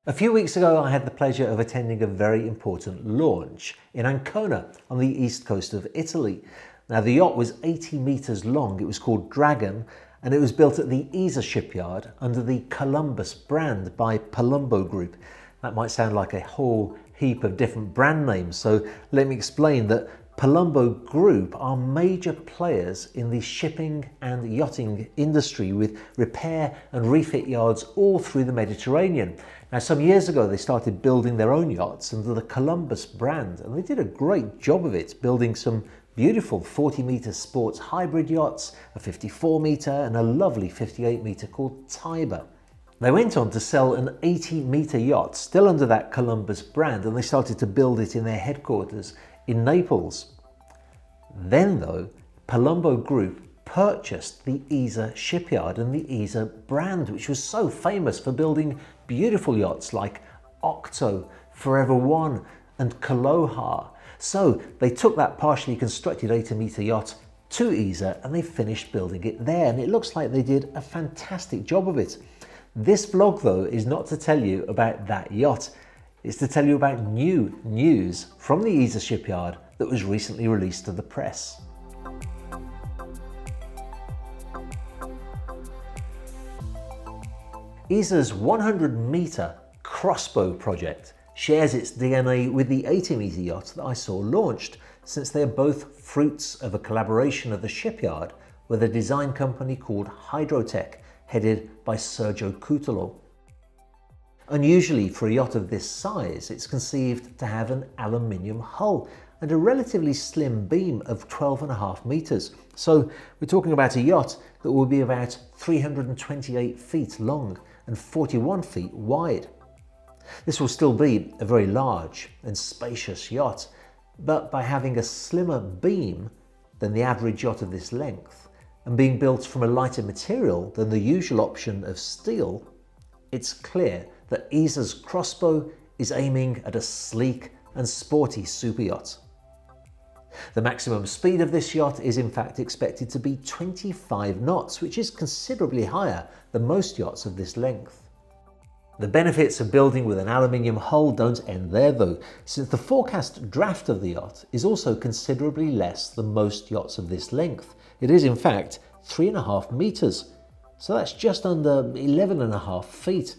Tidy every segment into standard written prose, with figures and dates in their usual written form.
A few weeks ago, I had the pleasure of attending a very important launch in Ancona on the east coast of Italy. Now, the yacht was 80 meters long. It was called Dragon, and it was built at the shipyard under the Columbus brand by Palumbo Group. That might sound like a whole heap of different brand names, so let me explain that Palumbo Group are major players in the shipping and yachting industry with repair and refit yards all through the Mediterranean. Now, some years ago, they started building their own yachts under the Columbus brand, and they did a great job of it, building some beautiful 40-meter sports hybrid yachts, a 54-meter and a lovely 58-meter called Tiber. They went on to sell an 80-meter yacht, still under that Columbus brand, and they started to build it in their headquarters in Naples. Then, though, Palumbo Group purchased the shipyard and the brand, which was so famous for building beautiful yachts like Octo, Forever One and Kaloha. So they took that partially constructed 80-meter yacht to ESA and they finished building it there, and it looks like they did a fantastic job of it. This vlog, though, is not to tell you about that yacht. It's to tell you about new news from the ESA shipyard that was recently released to the press. ESA's 100-meter CROSSBOW project shares its DNA with the 80-meter yacht that I saw launched, since they are both fruits of a collaboration of the shipyard with a design company called Hydrotech, headed by Sergio Cutolo. Unusually for a yacht of this size, it's conceived to have an aluminium hull and a relatively slim beam of 12.5 meters. So we're talking about a yacht that will be about 328 feet long and 41 feet wide. This will still be a very large and spacious yacht, but by having a slimmer beam than the average yacht of this length and being built from a lighter material than the usual option of steel, it's clear that ESA's CROSSBOW is aiming at a sleek and sporty super yacht. The maximum speed of this yacht is in fact expected to be 25 knots, which is considerably higher than most yachts of this length. The benefits of building with an aluminium hull don't end there, though, since the forecast draft of the yacht is also considerably less than most yachts of this length. It is in fact 3.5 meters, so that's just under 11.5 feet.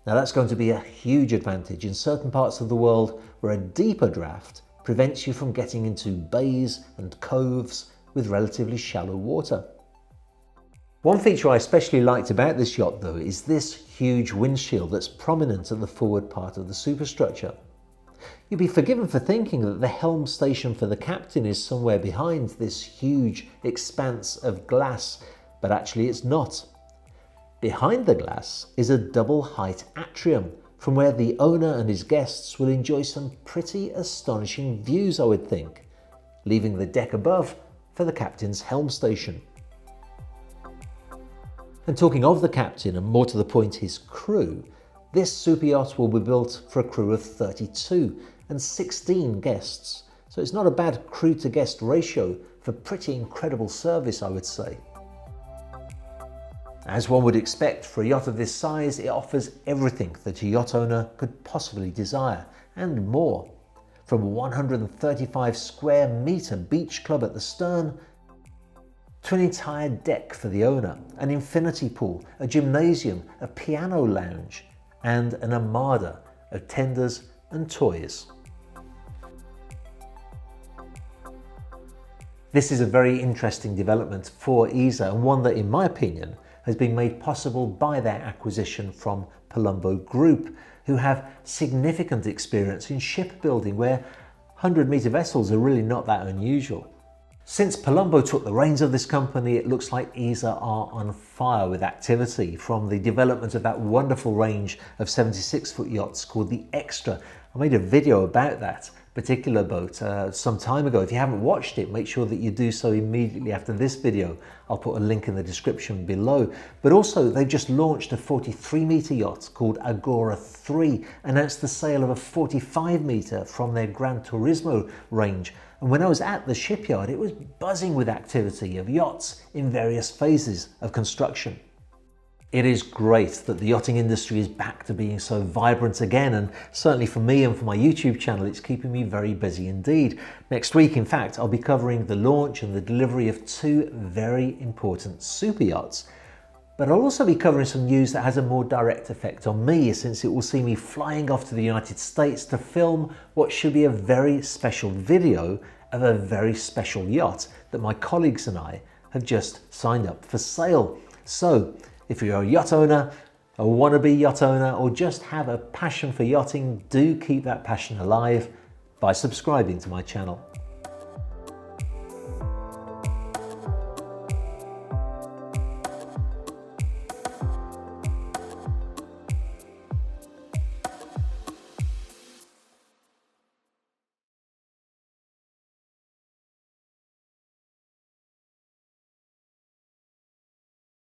Now, that's going to be a huge advantage in certain parts of the world where a deeper draft prevents you from getting into bays and coves with relatively shallow water. One feature I especially liked about this yacht, though, is this huge windshield that's prominent at the forward part of the superstructure. You'd be forgiven for thinking that the helm station for the captain is somewhere behind this huge expanse of glass, but actually it's not. Behind the glass is a double-height atrium from where the owner and his guests will enjoy some pretty astonishing views, I would think, leaving the deck above for the captain's helm station. And talking of the captain, and more to the point his crew, this super yacht will be built for a crew of 32 and 16 guests, so it's not a bad crew to guest ratio for pretty incredible service, I would say. As one would expect for a yacht of this size, it offers everything that a yacht owner could possibly desire, and more. From a 135 square meter beach club at the stern, to an entire deck for the owner, an infinity pool, a gymnasium, a piano lounge, and an armada of tenders and toys. This is a very interesting development for ESA, and one that, in my opinion, has been made possible by their acquisition from Palumbo Group, who have significant experience in shipbuilding where 100-meter vessels are really not that unusual. Since Palumbo took the reins of this company, it looks like ESA are on fire with activity, from the development of that wonderful range of 76-foot yachts called the Extra. I made a video about that particular boat some time ago. If you haven't watched it, make sure that you do so immediately after this video. I'll put a link in the description below. But also, they've just launched a 43-meter yacht called Agora 3, announced the sale of a 45-meter from their Gran Turismo range. And when I was at the shipyard, it was buzzing with activity of yachts in various phases of construction. It is great that the yachting industry is back to being so vibrant again, and certainly for me and for my YouTube channel, it's keeping me very busy indeed. Next week, in fact, I'll be covering the launch and the delivery of two very important super yachts. But I'll also be covering some news that has a more direct effect on me, since it will see me flying off to the United States to film what should be a very special video of a very special yacht that my colleagues and I have just signed up for sale. So, if you're a yacht owner, a wannabe yacht owner, or just have a passion for yachting, do keep that passion alive by subscribing to my channel.